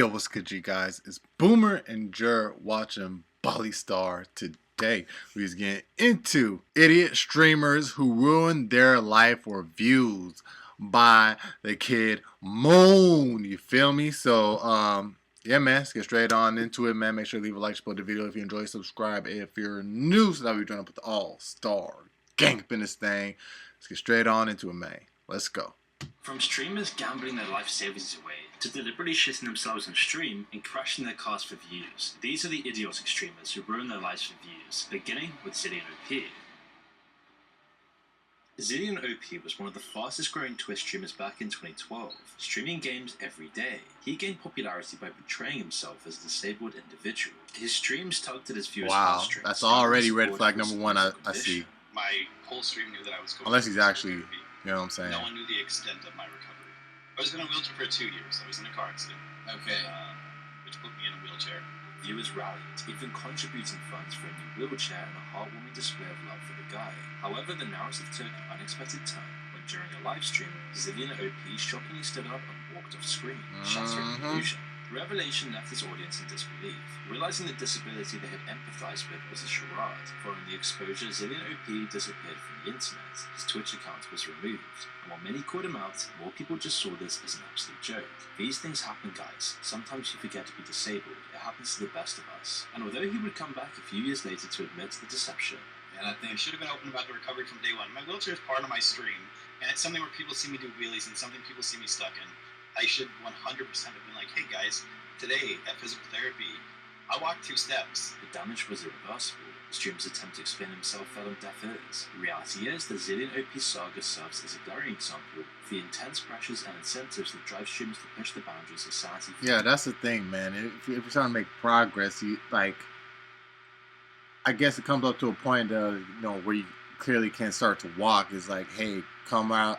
Yo, what's good, you guys? It's Boomer and Jer watching Bali Star today. We just getting into idiot streamers who ruin their life or views by the kid Moon. You feel me? So, yeah, man, let's get straight on into it, man. Make sure to leave a like, support the video if you enjoy, subscribe if you're new, so that we're trying to put the all-star gang up in this thing. Let's get straight on into it, man. Let's go. From streamers gambling their life savings away, to deliberately shitting themselves on stream and crashing their cars for views, these are the idiotic streamers who ruin their lives for views, beginning with Zilean OP. Zilean OP was one of the fastest growing Twitch streamers back in 2012, streaming games every day. He gained popularity by portraying himself as a disabled individual. His streams tugged at his viewers' Wow, heartstrings. that's already red flag number one I see. My whole stream knew that I was going Unless he's actually, you know what I'm saying? No one knew the extent of my recovery. I was in a wheelchair for 2 years. I was in a car accident. Okay. Which put me in a wheelchair. Viewers rallied, even contributing funds for a new wheelchair and a heartwarming display of love for the guy. However, the narrative took an unexpected turn when during a live stream, Zilean OP shockingly stood up and walked off screen, shattering the illusion. The revelation left his audience in disbelief, realizing the disability they had empathized with was a charade. Following the exposure, Zilean OP disappeared from the internet. His Twitch account was removed, and while many called him out, more people just saw this as an absolute joke. These things happen, guys. Sometimes you forget to be disabled. It happens to the best of us. And although he would come back a few years later to admit the deception, and I think I should have been open about the recovery from day one. My wheelchair is part of my stream, and it's something where people see me do wheelies and something people see me stuck in. I should 100% have been like, hey guys, today at physical therapy, I walked 2 steps. the damage was irreversible. The streamer's attempt to explain himself fell on deaf ears. The reality is, the Zilean OP saga serves as a glaring example of the intense pressures and incentives that drive streamers to push the boundaries of sanity. Yeah, that's the thing, man. If you're trying to make progress, you like. I guess it comes up to a point, where you clearly can start to walk. It's like, hey, come out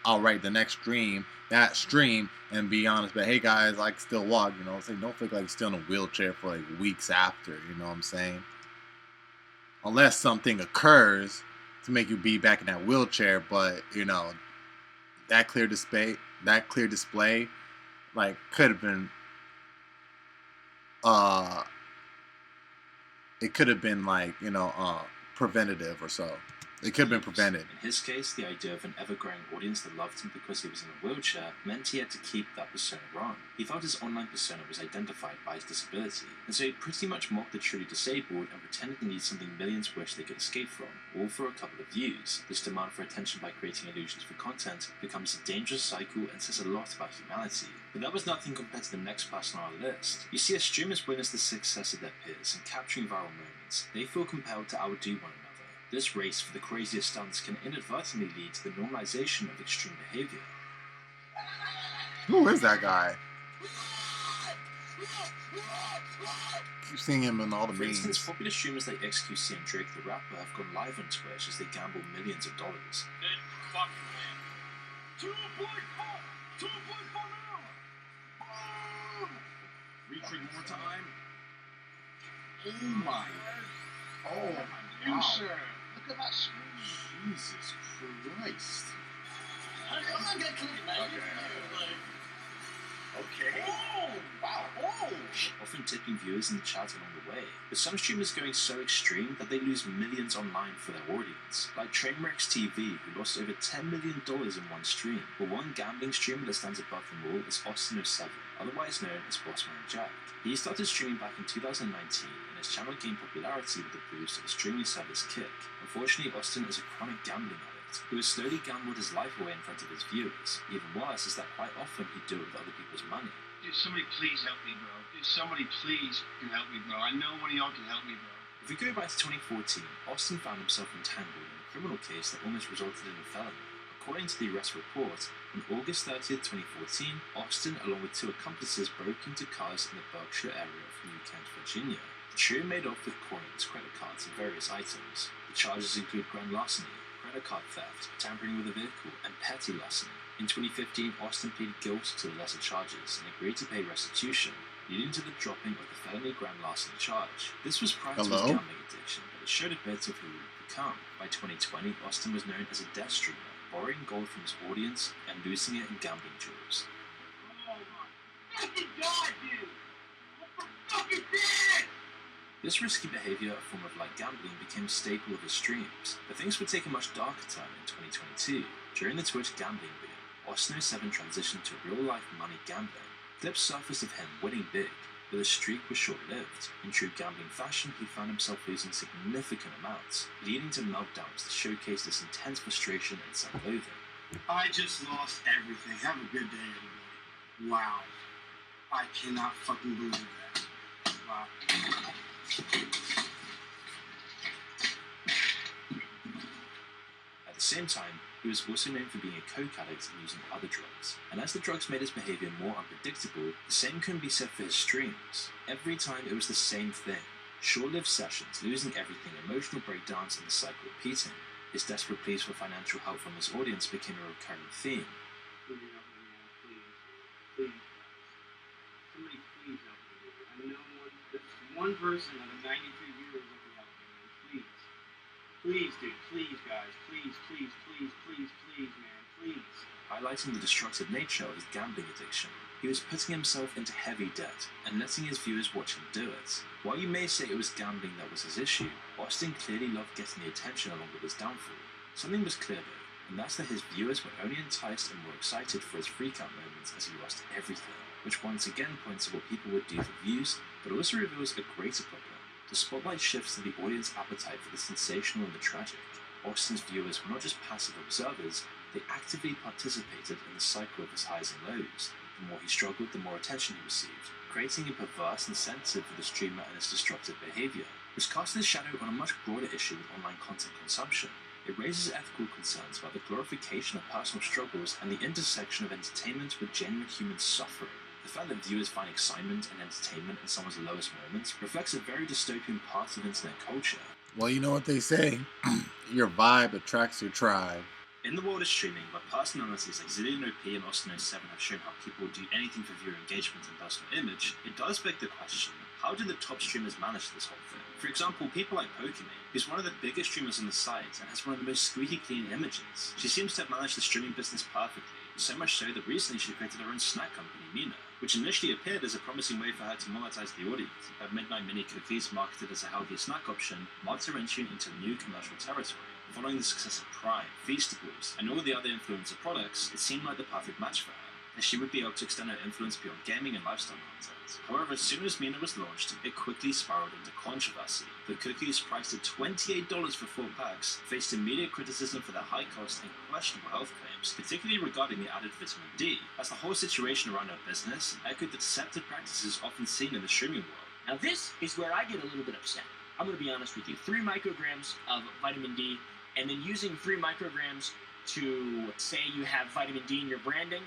right the next stream, that stream, and be honest. But hey, guys, I can still walk. You know, so don't feel like you're still in a wheelchair for like weeks after. You know what I'm saying? Unless something occurs to make you be back in that wheelchair, but that clear display, like could have been, it could have been like preventative or so. It could have been prevented. In his case, the idea of an ever-growing audience that loved him because he was in a wheelchair meant he had to keep that persona wrong. He felt his online persona was identified by his disability, and so he pretty much mocked the truly disabled and pretended to need something millions wish they could escape from, all for a couple of views. This demand for attention by creating illusions for content becomes a dangerous cycle and says a lot about humanity. But that was nothing compared to the next person on our list. You see, as streamers witness the success of their peers and capturing viral moments, they feel compelled to outdo one another. This race for the craziest stunts can inadvertently lead to the normalization of extreme behavior. Who is that guy? Keep seeing him in all the For memes. instance, popular streamers like XQC and Drake the Rapper have gone live on Twitch as they gamble millions of dollars. Good fucking man. 2.4 now. Recruit more time. Oh my. Oh my. You, Wow. sir. Look at that screen. Jesus Christ. I'm not gonna click it, man. Okay. Oh, wow. Oh. Often tipping viewers in the chat along the way, with some streamers going so extreme that they lose millions online for their audience, like Trainwrecks TV, who lost over $10 million in one stream. But one gambling streamer that stands above them all is Austin07, otherwise known as Bossman Jack. He started streaming back in 2019, and his channel gained popularity with the boost of the streaming service Kick. Unfortunately, Austin is a chronic gambling addict who has slowly gambled his life away in front of his viewers. Even worse is that quite often he'd do it with other people's money. Dude, somebody please help me, bro. Dude, somebody please can help me, bro. I know one of y'all can help me, bro. If we go back to 2014, Austin found himself entangled in a criminal case that almost resulted in a felony. According to the arrest report, on August 30th, 2014, Austin, along with 2 accomplices, broke into cars in the Berkshire area of New Kent, Virginia. The trio made off with coins, credit cards, and various items. The charges include grand larceny, credit card theft, tampering with a vehicle, and petty larceny. In 2015, Austin pleaded guilty to the lesser charges and agreed to pay restitution, leading to the dropping of the felony grand larceny charge. This was prior to his gambling addiction, but it showed a bit of who he would become. By 2020, Austin was known as a death streamer, borrowing gold from his audience and losing it in gambling jewels. Oh my fucking god, dude! What the fuck is this? This risky behavior, a form of light gambling, became a staple of his streams, but things would take a much darker turn in 2022. During the Twitch gambling boom, Austin07 transitioned to real-life money gambling. Clips surfaced of him winning big, but the streak was short-lived. In true gambling fashion, he found himself losing significant amounts, leading to meltdowns that showcased this intense frustration and self-loathing. I just lost everything. Have a good day, everybody. Wow. I cannot fucking believe that. Wow. At the same time, he was also known for being a coke addict and using other drugs. And as the drugs made his behavior more unpredictable, the same couldn't be said for his streams. Every time it was the same thing. Short-lived sessions, losing everything, emotional breakdowns, and the cycle repeating. His desperate pleas for financial help from his audience became a recurring theme. Please help me, man. Please. Please. Somebody please help me. I know one person out of 93 viewers that can help me, man. Please. Please, dude. Please, guys. Please, man. Please. Highlighting the destructive nature of his gambling addiction, he was putting himself into heavy debt and letting his viewers watch him do it. While you may say it was gambling that was his issue, Austin clearly loved getting the attention along with his downfall. Something was clear though, and that's that his viewers were only enticed and more excited for his freak-out moments as he lost everything, which once again points to what people would do for views, but also reveals a greater problem. The spotlight shifts to the audience appetite for the sensational and the tragic. Austin's viewers were not just passive observers, they actively participated in the cycle of his highs and lows. The more he struggled, the more attention he received, creating a perverse incentive for the streamer and his destructive behavior, which casts its shadow on a much broader issue with online content consumption. It raises ethical concerns about the glorification of personal struggles and the intersection of entertainment with genuine human suffering. The fact that viewers find excitement and entertainment in someone's lowest moments reflects a very dystopian part of internet culture. Well, you know what they say, your vibe attracts your tribe. In the world of streaming, where personalities like Zillion OP and Austin07 have shown how people would do anything for viewer engagement and personal image, it does beg the question, how do the top streamers manage this whole thing? For example, people like Pokimane, who's one of the biggest streamers on the site and has one of the most squeaky clean images. She seems to have managed the streaming business perfectly, so much so that recently she created her own snack company, Mina, which initially appeared as a promising way for her to monetize the audience. Her Midnight Mini cookies, marketed as a healthier snack option, marked her entry into new commercial territory. Following the success of Prime, Feastables, and all the other influencer products, it seemed like the perfect match for her, as she would be able to extend her influence beyond gaming and lifestyle content. However, as soon as Mina was launched, it quickly spiraled into controversy. The cookies, priced at $28 for 4 packs, faced immediate criticism for their high cost and questionable health claims, particularly regarding the added vitamin D, as the whole situation around her business echoed the deceptive practices often seen in the streaming world. Now this is where I get a little bit upset. I'm going to be honest with you. 3 micrograms of vitamin D, and then using 3 micrograms to say you have vitamin D in your branding.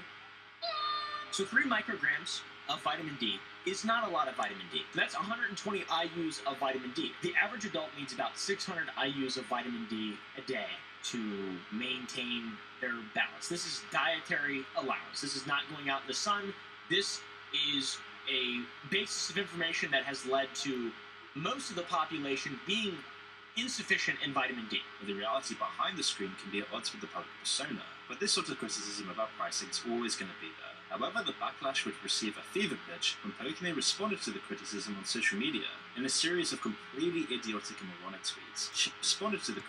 So 3 micrograms of vitamin D is not a lot of vitamin D. That's 120 IUs of vitamin D. The average adult needs about 600 IUs of vitamin D a day to maintain their balance. This is dietary allowance. This is not going out in the sun. This is a basis of information that has led to most of the population being insufficient in vitamin D. The reality behind the screen can be at odds with the public persona, but this sort of criticism about pricing is always going to be there. However, the backlash would receive a fever pitch when Pokimane responded to the criticism on social media. In a series of completely idiotic and moronic tweets, she responded to the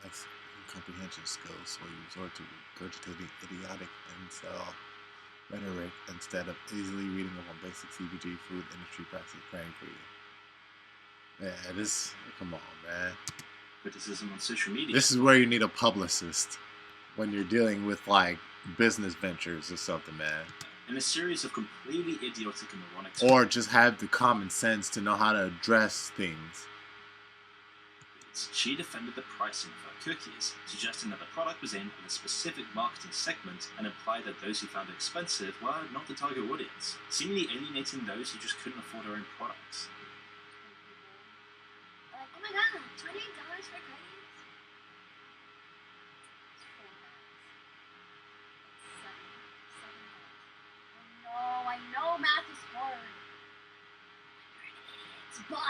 That's comprehension skills, so you resort to regurgitating idiotic incel rhetoric instead of easily reading up on basic CPG food industry practices praying for you. Yeah, come on, man. criticism on social media. This is where you need a publicist when you're dealing with, like, business ventures or something, man. In a series of completely idiotic and moronic Or just have the common sense to know how to address things. She defended the pricing of her cookies, suggesting that the product was aimed at a specific marketing segment and implied that those who found it expensive were not the target audience, seemingly alienating those who just couldn't afford their own products. Oh my god, $28 for cookies? Oh no, I know math is hard. You're an idiot, but...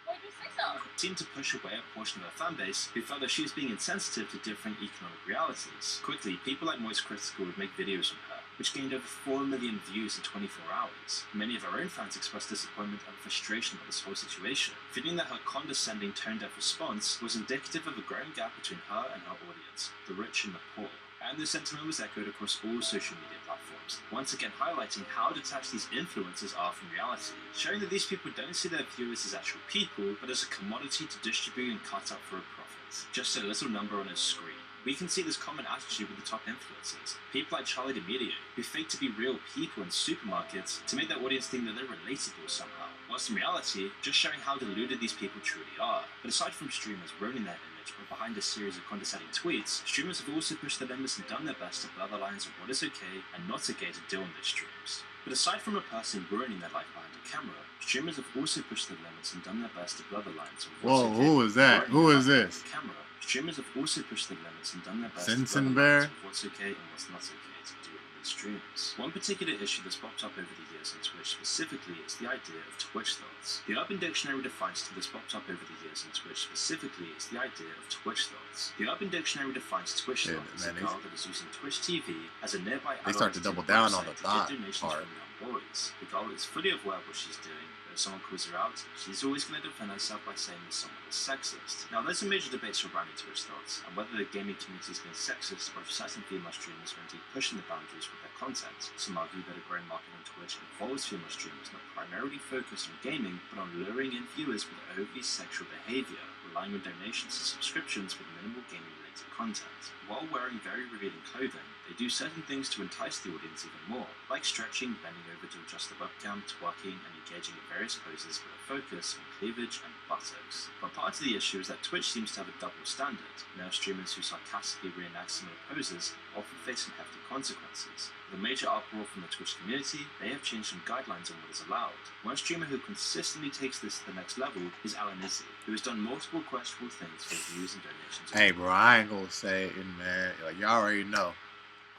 Why'd you say so? Seemed to push away a portion of her fan base who felt that she was being insensitive to different economic realities. Quickly, people like Moist Critical would make videos from her, which gained over 4 million views in 24 hours. Many of her own fans expressed disappointment and frustration about this whole situation, feeling that her condescending, tone-deaf response was indicative of a growing gap between her and her audience, the rich and the poor. And this sentiment was echoed across all social media platforms, once again highlighting how detached these influencers are from reality, showing that these people don't see their viewers as actual people, but as a commodity to distribute and cut up for a profit. Just a little number on a screen. We can see this common attitude with the top influencers, people like Charlie D'Amelio, who fake to be real people in supermarkets to make their audience think that they're relatable somehow, whilst in reality, just showing how deluded these people truly are. But aside from streamers ruining their image or behind a series of condescending tweets, streamers have also pushed the limits and done their best to blur the lines of what is okay and not okay to do on their streams. But aside from a person ruining their life behind a camera, streamers have also pushed the limits and done their best to blur the lines of what's Whoa, okay who is that? ruining Who their is life this? behind the camera. Streamers have also pushed the limits and done their best Sensen to blur the Bear? lines of what's okay and what's not okay to do on their streams. One particular issue that's popped up over the years on Twitch specifically is the idea of Twitch thoughts. The Urban Dictionary defines that's popped up over the years on Twitch specifically is the idea of Twitch thoughts. The Urban Dictionary defines Twitch Yeah, thoughts as a man, girl that is using Twitch TV as a nearby They start to double down on the thought donations part. from young boys. The girl is fully aware of what she's doing. If someone calls her out, she's always going to defend herself by saying that someone is sexist. Now, there's a major debate surrounding Twitch thoughts, and whether the gaming community is being sexist or if certain female streamers are indeed pushing the boundaries with their content. Some argue that a growing market on Twitch involves female streamers not primarily focused on gaming, but on luring in viewers with overly sexual behavior, relying on donations and subscriptions with minimal gaming-related content. While wearing very revealing clothing, they do certain things to entice the audience even more, like stretching, bending over to adjust the webcam, twerking, and engaging in various poses with a focus on cleavage and buttocks. But part of the issue is that Twitch seems to have a double standard. Male streamers who sarcastically reenact similar poses often face some hefty consequences. With a major uproar from the Twitch community, they have changed some guidelines on what is allowed. One streamer who consistently takes this to the next level is Alan Izzy, who has done multiple questionable things for views and donations. Hey, bro, I ain't gonna say it, man. Like, y'all already know.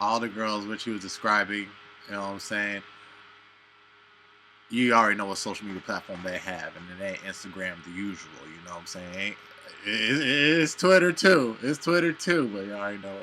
All the girls which he was describing, you know what I'm saying? You already know what social media platform they have, and it ain't Instagram the usual, you know what I'm saying? It's Twitter too. It's Twitter too, but you already know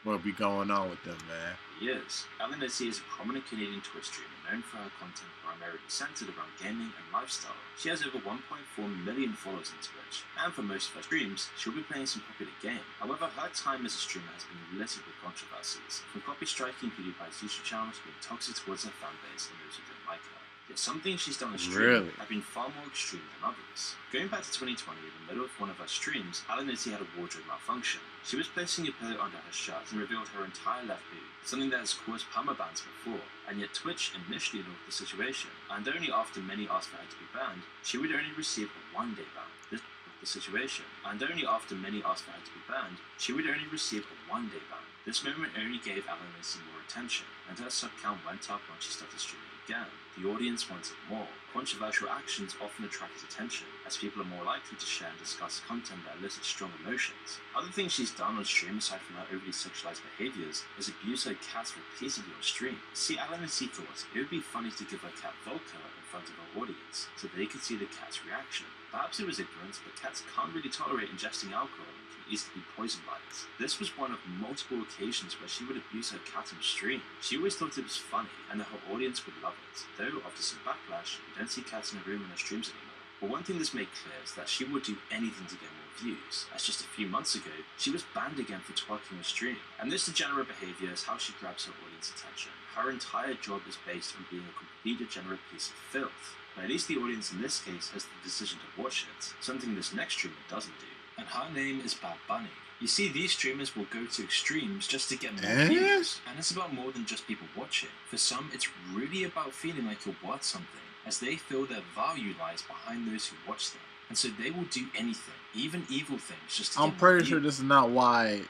what be going on with them, man. He is. Alan Izzy is a prominent Canadian Twitch streamer known for her content primarily centered around gaming and lifestyle. She has over 1.4 million followers on Twitch, and for most of her streams, she'll be playing some popular game. However, her time as a streamer has been littered with controversies, from copy striking PewDiePie's YouTube channel to being toxic towards her fan base and those who don't like her. Yet some things she's done on stream Really? have been far more extreme than others. Going back to 2020, in the middle of one of her streams, Alan Izzy had a wardrobe malfunction. She was placing a pillow under her shirt and revealed her entire left boob, something that has caused permabans before, and yet Twitch initially ignored the situation, and only after many asked for her to be banned, she would only receive a one-day ban. This the situation, and only after many asked for her to be banned, she would only receive a one-day ban. This moment only gave Alan Izzy more attention, and her sub count went up once she started streaming again. The audience wanted more. Controversial actions often attract attention, as people are more likely to share and discuss content that elicits strong emotions. Other things she's done on stream aside from her overly sexualized behaviors is abuse her cats repeatedly on stream. See, Alan Izzy thought it would be funny to give her cat Volker in front of her audience, so they could see the cat's reaction. Perhaps it was ignorance, but cats can't really tolerate ingesting alcohol and can easily be poisoned by it. This was one of multiple occasions where she would abuse her cat on stream. She always thought it was funny, and that her audience would love it. Though, after some backlash, you don't see cats in a room in her streams anymore. But one thing that's made clear is that she would do anything to get more views, as just a few months ago, she was banned again for twerking on stream. And this degenerate behavior is how she grabs her audience attention. Her entire job is based on being a complete degenerate piece of filth. But at least the audience in this case has the decision to watch it, something this next streamer doesn't do. And her name is Bad Bunny. You see, these streamers will go to extremes just to get more views. And it's about more than just people watching. For some, it's really about feeling like you're worth something, as they feel their value lies behind those who watch them. And so they will do anything, even evil things, just to I'm get more pretty sure views. this is not why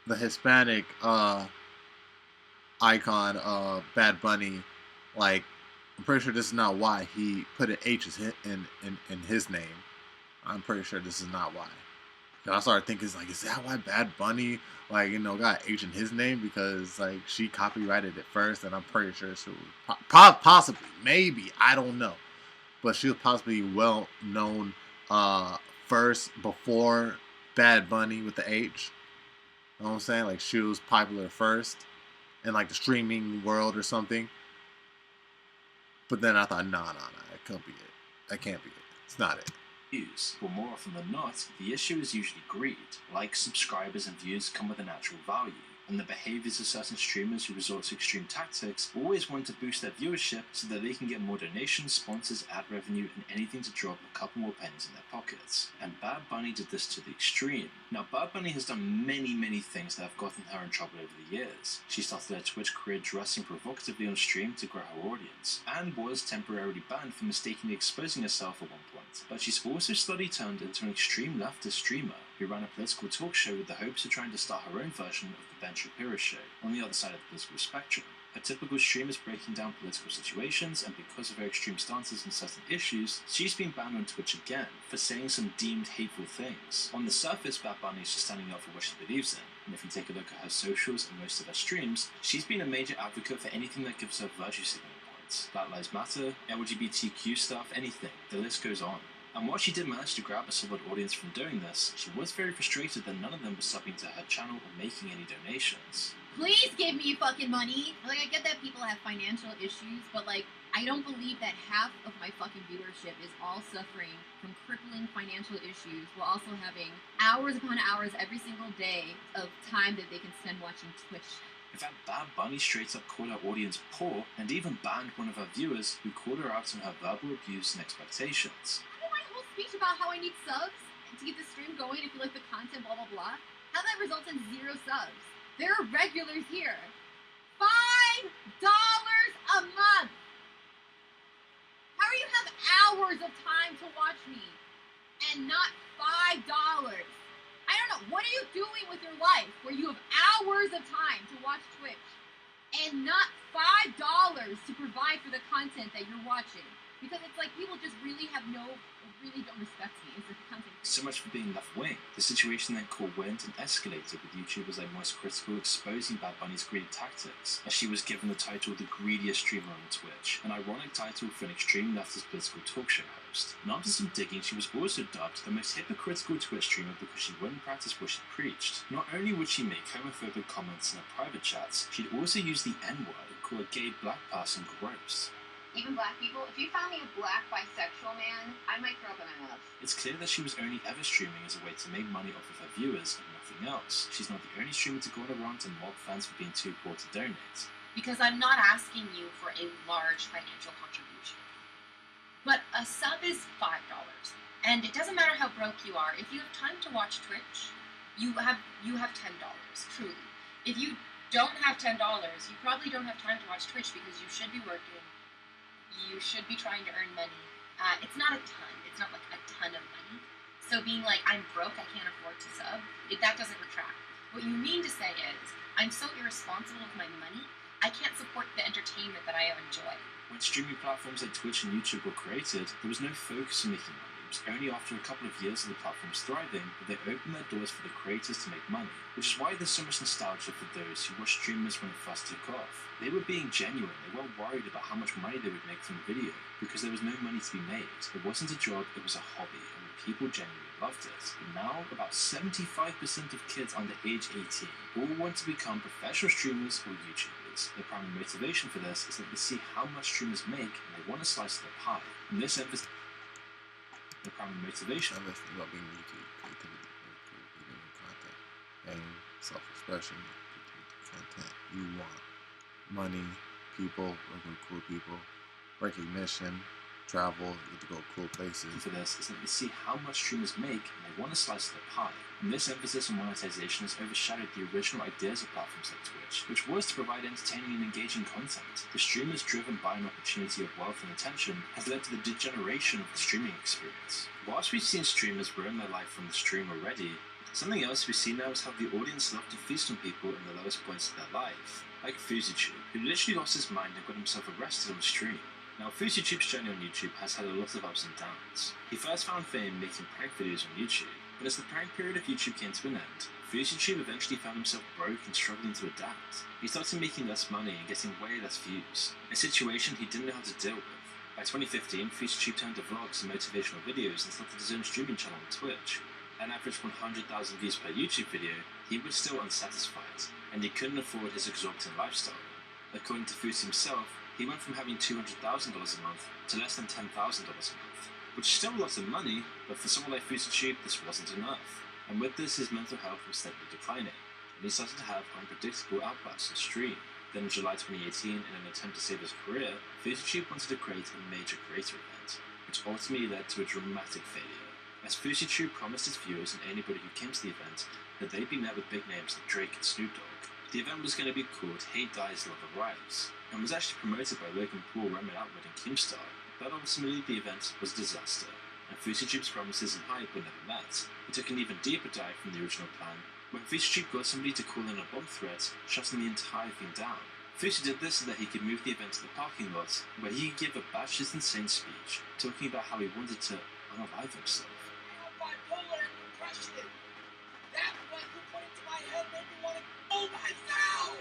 the Hispanic icon Bad Bunny, like, I'm pretty sure this is not why he put an H in his name. I'm pretty sure this is not why. I started thinking, like, is that why Bad Bunny, like, you know, got H in his name? Because, like, she copyrighted it first, and I'm pretty sure she was possibly, maybe, I don't know. but she was possibly well known first before Bad Bunny with the H. You know what I'm saying? Like she was popular first in like the streaming world or something. But then I thought, nah, that can't be it. That can't be it. It's not it. Views. But more often than not, the issue is usually greed. Likes, subscribers, and views come with a natural value, and the behaviors of certain streamers who resort to extreme tactics always want to boost their viewership so that they can get more donations, sponsors, ad revenue, and anything to drop a couple more pennies in their pockets. And Bad Bunny did this to the extreme. Now, Bad Bunny has done many things that have gotten her in trouble over the years. She started her Twitch career dressing provocatively on stream to grow her audience, and was temporarily banned for mistakenly exposing herself at one point. But she's also slowly turned into an extreme leftist streamer who ran a political talk show with the hopes of trying to start her own version of the Ben Shapiro show on the other side of the political spectrum. A typical streamer is breaking down political situations, and because of her extreme stances on certain issues, she's been banned on Twitch again for saying some deemed hateful things. On the surface, Bad Bunny is just standing up for what she believes in, and if you take a look at her socials and most of her streams, she's been a major advocate for anything that gives her virtue signaling points. Black Lives Matter, LGBTQ stuff, anything. The list goes on. And while she did manage to grab a solid audience from doing this, she was very frustrated that none of them were subbing to her channel or making any donations. Please give me fucking money. Like, I get that people have financial issues, but like, I don't believe that half of my fucking viewership is all suffering from crippling financial issues while also having hours upon hours every single day of time that they can spend watching Twitch. In fact, Bad Bunny straight up called her audience poor and even banned one of her viewers who called her out on her verbal abuse and expectations. My whole speech about how I need subs and to keep the stream going if you like the content, blah blah blah. How that results in 0 subs. There are regulars here. $5 a month. How do you have hours of time to watch me and not $5? I don't know. What are you doing with your life where you have hours of time to watch Twitch and not $5 to provide for the content that you're watching? Because it's like people just really don't respect me as a content creator. So much for being left-wing. The situation then caught wind and escalated with YouTubers like Moist Critical exposing Bad Bunny's greedy tactics, as she was given the title the greediest streamer on Twitch, an ironic title for an extreme leftist political talk show host. And after some digging, she was also dubbed the most hypocritical Twitch streamer because she wouldn't practice what she preached. Not only would she make homophobic comments in her private chats, she'd also use the N-word and call a gay black person gross. Even black people, if you found me a black bisexual man, I might throw up in my mouth. It's clear that she was only ever streaming as a way to make money off of her viewers and nothing else. She's not the only streamer to go on a rant and mock fans for being too poor to donate. Because I'm not asking you for a large financial contribution. But a sub is $5. And it doesn't matter how broke you are, if you have time to watch Twitch, you have $10, truly. If you don't have $10, you probably don't have time to watch Twitch because you should be working. You should be trying to earn money. It's not a ton. It's not like a ton of money. So being like, I'm broke, I can't afford to sub, that doesn't retract. What you mean to say is, I'm so irresponsible with my money, I can't support the entertainment that I enjoy. When streaming platforms like Twitch and YouTube were created, there was no focus on making money. It was only after a couple of years of the platforms thriving that they opened their doors for the creators to make money, which is why there's so much nostalgia for those who watched streamers when it first took off. They were being genuine, they weren't worried about how much money they would make from a video, because there was no money to be made. It wasn't a job, it was a hobby, and people genuinely loved it. But now, about 75% of kids under age 18 all want to become professional streamers or YouTubers. The primary motivation for this is that they see how much streamers make and they want a slice of the pie. And this emphasis the primary motivation about being YouTube, creativity, content, and self-expression, content. You want money, people, working with cool people, recognition, travel, you get to go cool places. For this is that they see how much streamers make and they want a slice of the pie. And this emphasis on monetization has overshadowed the original ideas of platforms like Twitch, which was to provide entertaining and engaging content. The streamers driven by an opportunity of wealth and attention has led to the degeneration of the streaming experience. Whilst we've seen streamers ruin their life from the stream already, something else we see now is how the audience love to feast on people in the lowest points of their life. Like FouseyTube, who literally lost his mind and got himself arrested on the stream. Now, FouseyTube's journey on YouTube has had a lot of ups and downs. He first found fame making prank videos on YouTube, but as the prank period of YouTube came to an end, FouseyTube eventually found himself broke and struggling to adapt. He started making less money and getting way less views, a situation he didn't know how to deal with. By 2015, FusiTube turned to vlogs and motivational videos and started his own streaming channel on Twitch. At an average 100,000 views per YouTube video, he was still unsatisfied, and he couldn't afford his exorbitant lifestyle. According to Fusi himself, he went from having $200,000 a month to less than $10,000 a month, which is still a lot of money, but for someone like FusiTube, this wasn't enough. And with this, his mental health was steadily declining, and he started to have unpredictable outbursts on stream. Then in July 2018, in an attempt to save his career, FusiTube wanted to create a major creator event, which ultimately led to a dramatic failure, as FusiTube promised his viewers and anybody who came to the event that they'd be met with big names like Drake and Snoop Dogg. The event was going to be called Hate Dies, Love Arrives, and was actually promoted by Logan Paul, Roman Atwood, and Keemstar, but ultimately the event was a disaster, and FusiTube's promises and hype were never met. He took an even deeper dive from the original plan, when FusiTube got somebody to call in a bomb threat, shutting the entire thing down. Fusi did this so that he could move the event to the parking lot, where he could give a batshit insane speech, talking about how he wanted to unalive himself. I have bipolar and depression. That's what you put into my head made me want to kill myself.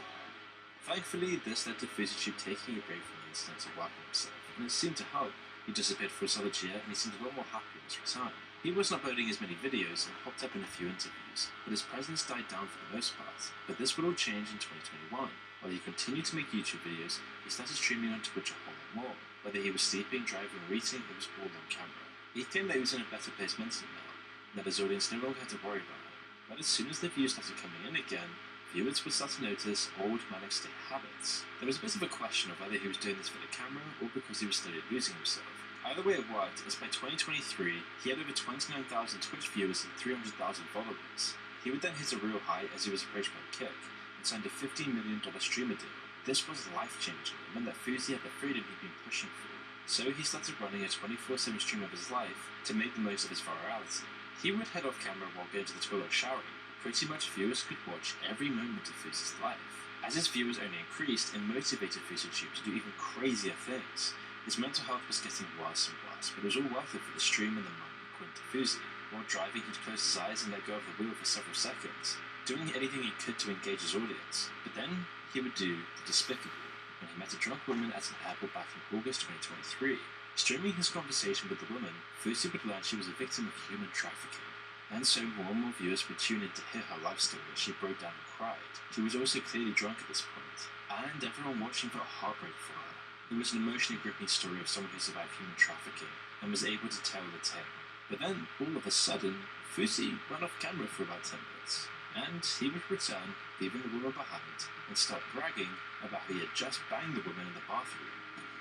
Thankfully, this led to FusiTube taking a break from the incident to work on himself, and it seemed to help. He disappeared for a solid year, and he seemed a lot more happy on his return. He wasn't uploading as many videos and popped up in a few interviews, but his presence died down for the most part. But this would all change in 2021. While he continued to make YouTube videos, he started streaming on Twitch a whole lot more. Whether he was sleeping, driving, or eating, it was all on camera. He claimed that he was in a better place mentally now, and that his audience no longer had to worry about him. But as soon as the views started coming in again, viewers would start to notice old manic state habits. There was a bit of a question of whether he was doing this for the camera or because he was slowly losing himself. Either way it worked, as by 2023, he had over 29,000 Twitch viewers and 300,000 followers. He would then hit a real high as he was approached by Kick, and signed a $15 million streamer deal. This was life-changing and meant that Fusi had the freedom he'd been pushing for. So he started running a 24/7 stream of his life to make the most of his virality. He would head off camera while going to the toilet showering. Pretty much viewers could watch every moment of Fusi's life. As his viewers only increased, it motivated FusiTube to do even crazier things. His mental health was getting worse and worse, but it was all worth it for the stream and the money, according to Fusi. While driving, he'd close his eyes and let go of the wheel for several seconds, doing anything he could to engage his audience. But then he would do the despicable when he met a drunk woman at an airport back in August 2023. Streaming his conversation with the woman, Fusi would learn she was a victim of human trafficking, and so more and more viewers would tune in to hear her life story as she broke down and cried. She was also clearly drunk at this point, and everyone watching felt heartbreak for her. It was an emotionally gripping story of someone who survived human trafficking and was able to tell the tale. But then, all of a sudden, Fusi went off camera for about 10 minutes. And he would return, leaving the woman behind, and start bragging about how he had just banged the woman in the bathroom.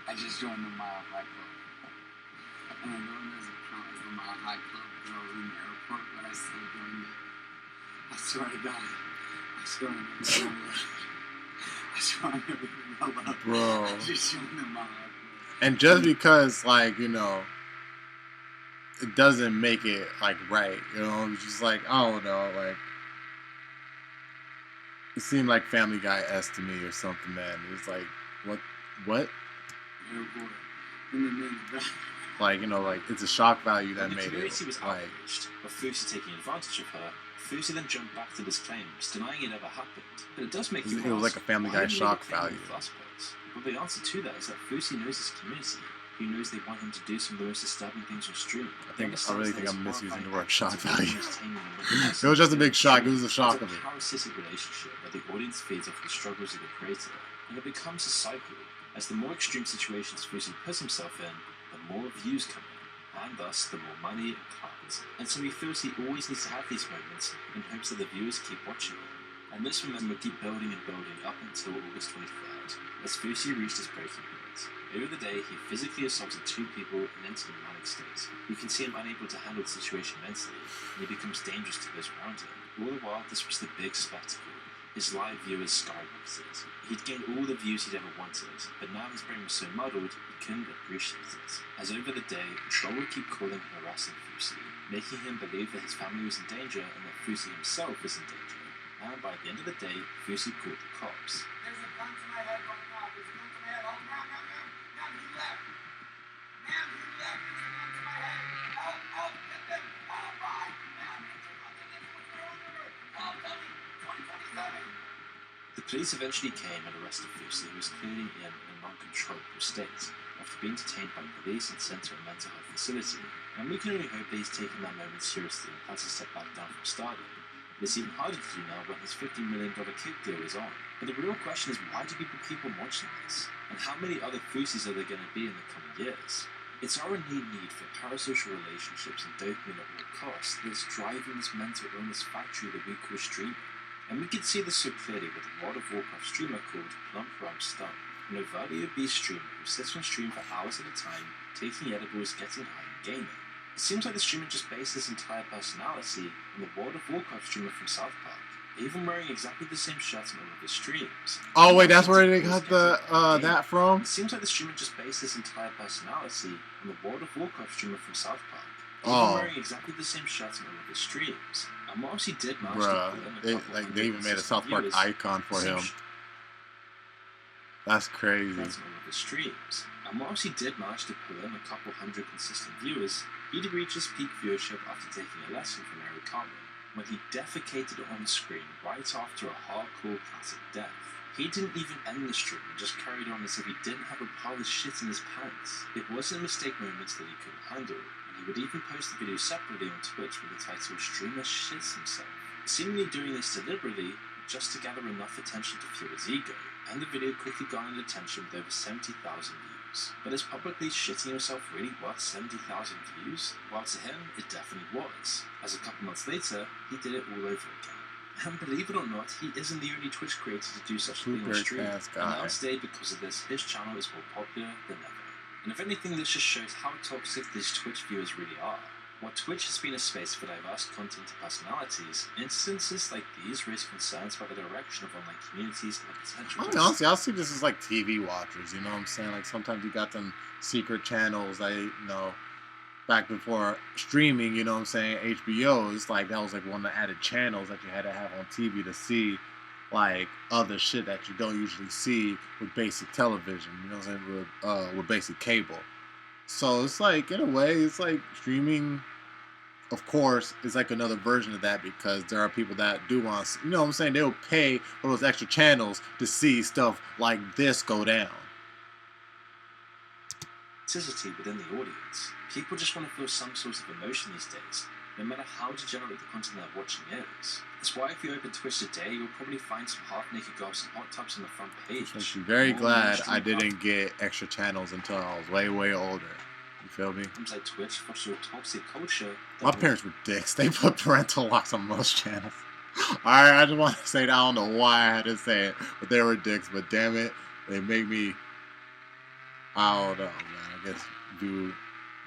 I just joined the Mile High Club. And I know it doesn't count as the Mile High Club because I was in the airport, but I still joined it. I swear to God. I swear on everything I love. I swear on everything I love. Bro. I just joined the Mile High Club. And just because, like, you know, it doesn't make it, like, right, you know, it's just like, I don't know, like, it seemed like Family Guy-esque to me or something, man. It was like, what? Airport. In the middle of that. Like, you know, like, it's a shock value that When the made community it, was like, outraged of Fusi taking advantage of her, Fusi then jumped back to his claims, denying it ever happened. But it does make you it was like ask, a Family why Guy did he shock claim it in value. the first place? Well, the answer to that is that Fusi knows his community. He knows they want him to do some of the most disturbing things on stream. I really think I'm misusing the word shock value. value. It was just a big shock. It was a shock of It's it. a parasitic relationship where the audience feeds off the struggles of the creator, and it becomes a cycle. As the more extreme situations Fusi puts himself in, the more views come in, and thus the more money and clout. And so he feels he always needs to have these moments in hopes that the viewers keep watching him. And this momentum would keep building and building up until August 23rd, as Fusi reached his breaking point. Over the day, he physically assaulted 2 people and entered a manic state. You can see him unable to handle the situation mentally, and he becomes dangerous to those around him. All the while, this was the big spectacle. His live viewers skyrocketed. He'd gained all the views he'd ever wanted, but now his brain was so muddled, he couldn't appreciate it. As over the day, Troll would keep calling and harassing Fusi, making him believe that his family was in danger and that Fusi himself was in danger. And by the end of the day, Fusi called the cops. There's a gun to my head right now. There's a gun to my head. Oh, ma'am, he left. Ma'am, he left. There's a gun to my head. Help, get them. Help, bye. Ma'am, get your gun to this. What's your own number? Help, tell me. 2027. The police eventually came and arrested Fusi, who was clearly in a non-controllable state. after being detained by police and sent to a mental health facility. And we can only hope that he's taken that moment seriously and plans to step back down from stardom. But it's even harder to do now when his $50 million kick deal is on. But the real question is, why do people keep on watching this? And how many other Fusies are there going to be in the coming years? It's our innate need for parasocial relationships and dopamine at all costs that's driving this mental illness factory that we call streaming. And we can see this so clearly with a World of Warcraft streamer called Plump Rum Stump, an overtly obese streamer who sits on stream for hours at a time, taking edibles, getting high, and gaming. It seems like the streamer just based his entire personality on the World of Warcraft streamer from South Park, even wearing exactly the same shirt in all of his streams. Oh wait, that's where they got the that from? It seems like the streamer just based his entire personality on the World of Warcraft streamer from South Park, even wearing exactly the same shirt in all of his streams. And whilst he did manage to pull in a couple they even made a South Park icon for him. That's crazy. That's in all of his streams. And whilst he did manage to pull in a couple hundred consistent viewers, he'd reached his peak viewership after taking a lesson from Eric Cartman, when he defecated on screen right after a hardcore classic death. He didn't even end the stream and just carried on as if he didn't have a pile of shit in his pants. It wasn't a mistake moments that he couldn't handle, and he would even post the video separately on Twitch with the title Streamer Shits Himself, seemingly doing this deliberately just to gather enough attention to fuel his ego, and the video quickly garnered attention with over 70,000 views. But is publicly shitting yourself really worth 70,000 views? Well, to him, it definitely was, as a couple months later, he did it all over again. And believe it or not, he isn't the only Twitch creator to do such a thing on stream. And now today, because of this, his channel is more popular than ever. And if anything, this just shows how toxic these Twitch viewers really are. While Twitch has been a space for diverse content and personalities, instances like these raise concerns about the direction of online communities and the potential. I mean, honestly, I see this as like TV watchers, you know what I'm saying? Like sometimes you got them secret channels, back before streaming, you know what I'm saying? HBO is like, that was like one of the added channels that you had to have on TV to see like other shit that you don't usually see with basic television, you know what I'm saying? With basic cable. So it's like, in a way, it's like streaming, of course, is like another version of that because there are people that do want, you know what I'm saying? They'll pay for those extra channels to see stuff like this go down. Toxicity within the audience. People just want to feel some sort of emotion these days, no matter how degenerate the content they're watching is. That's why if you open Twitch today, you'll probably find some half-naked girls in hot tubs on the front page. I'm very glad I didn't get extra channels until I was way, way older. You feel me? Things like Twitch foster a toxic culture. My parents were dicks. They put parental locks on most channels. Alright, I just want to say that. I don't know why I had to say it, but they were dicks. But damn it, they make me, I don't know, man. I guess view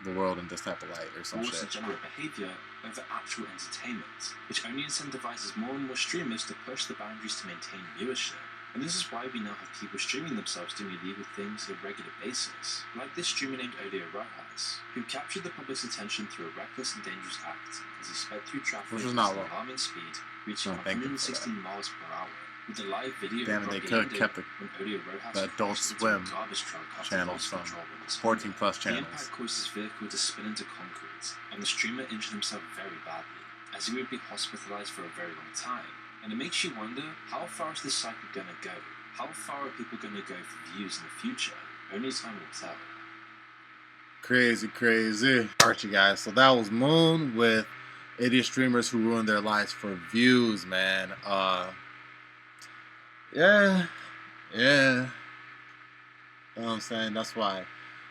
the world in this type of light or some shit. Degenerate behavior over actual entertainment, which only incentivizes more and more streamers to push the boundaries to maintain viewership. And this is why we now have people streaming themselves doing illegal things on a regular basis, like this streamer named Odio Rojas, who captured the public's attention through a reckless and dangerous act as he sped through traffic at an alarming speed, reaching 116 miles per hour. With the live video, damn it, they could have kept the Adult Swim channels from 14 plus channels. The impact caused his vehicle to spin into concrete, and the streamer injured himself very badly, as he would be hospitalized for a very long time. And it makes you wonder, how far is this cycle going to go? How far are people going to go for views in the future? Only time will tell. Crazy, crazy. Alright, you guys, so that was Moon with idiot streamers who ruin their lives for views, man. Yeah. You know what I'm saying? That's why,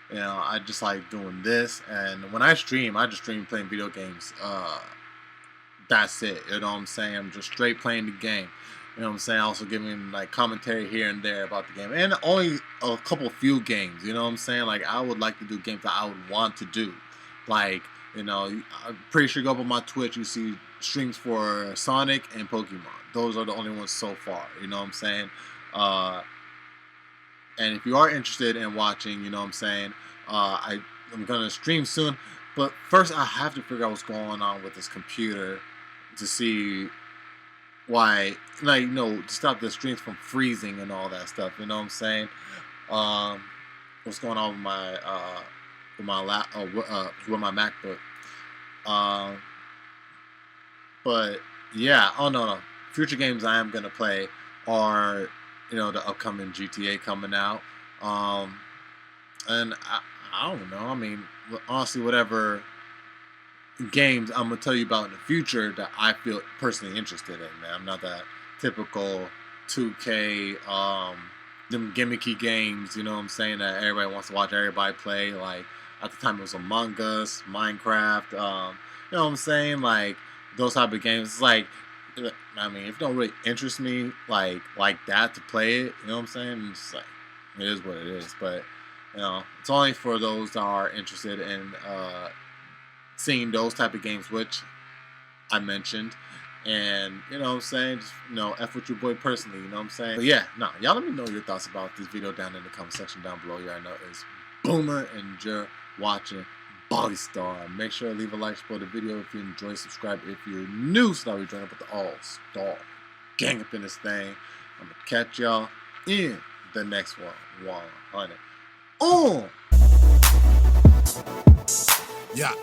you know, I just like doing this. And when I stream, I just stream playing video games. That's it. You know what I'm saying? I'm just straight playing the game. You know what I'm saying? Also giving like commentary here and there about the game. And only a few games. You know what I'm saying? Like I would like to do games that I would want to do. Like, you know, I'm pretty sure you go up on my Twitch, you see streams for Sonic and Pokemon. Those are the only ones so far. You know what I'm saying? And if you are interested in watching, you know what I'm saying, I'm going to stream soon. But first I have to figure out what's going on with this computer to see why, like, you know, to stop the streams from freezing and all that stuff. You know what I'm saying? What's going on with my MacBook? But yeah, oh no, future games I am gonna play are, you know, the upcoming GTA coming out. And I don't know. I mean, honestly, whatever games I'm gonna tell you about in the future that I feel personally interested in, man. I'm not that typical 2K, them gimmicky games, you know what I'm saying, that everybody wants to watch everybody play. Like at the time it was Among Us, Minecraft, you know what I'm saying? Like those type of games. It's like, I mean, if it don't really interest me like that to play it, you know what I'm saying? It's just like, it is what it is. But you know, it's only for those that are interested in seeing those type of games, which I mentioned. And you know what I'm saying, just, you know, F with your boy personally, you know what I'm saying. But yeah, no, y'all let me know your thoughts about this video down in the comment section down below. Y'all know it's Boomer, and you're watching Body Star. Make sure to leave a like, support the video if you enjoy, subscribe if you're new, so that we join up with the all-star gang up in this thing. I'm gonna catch y'all in the next one. 100. Yeah.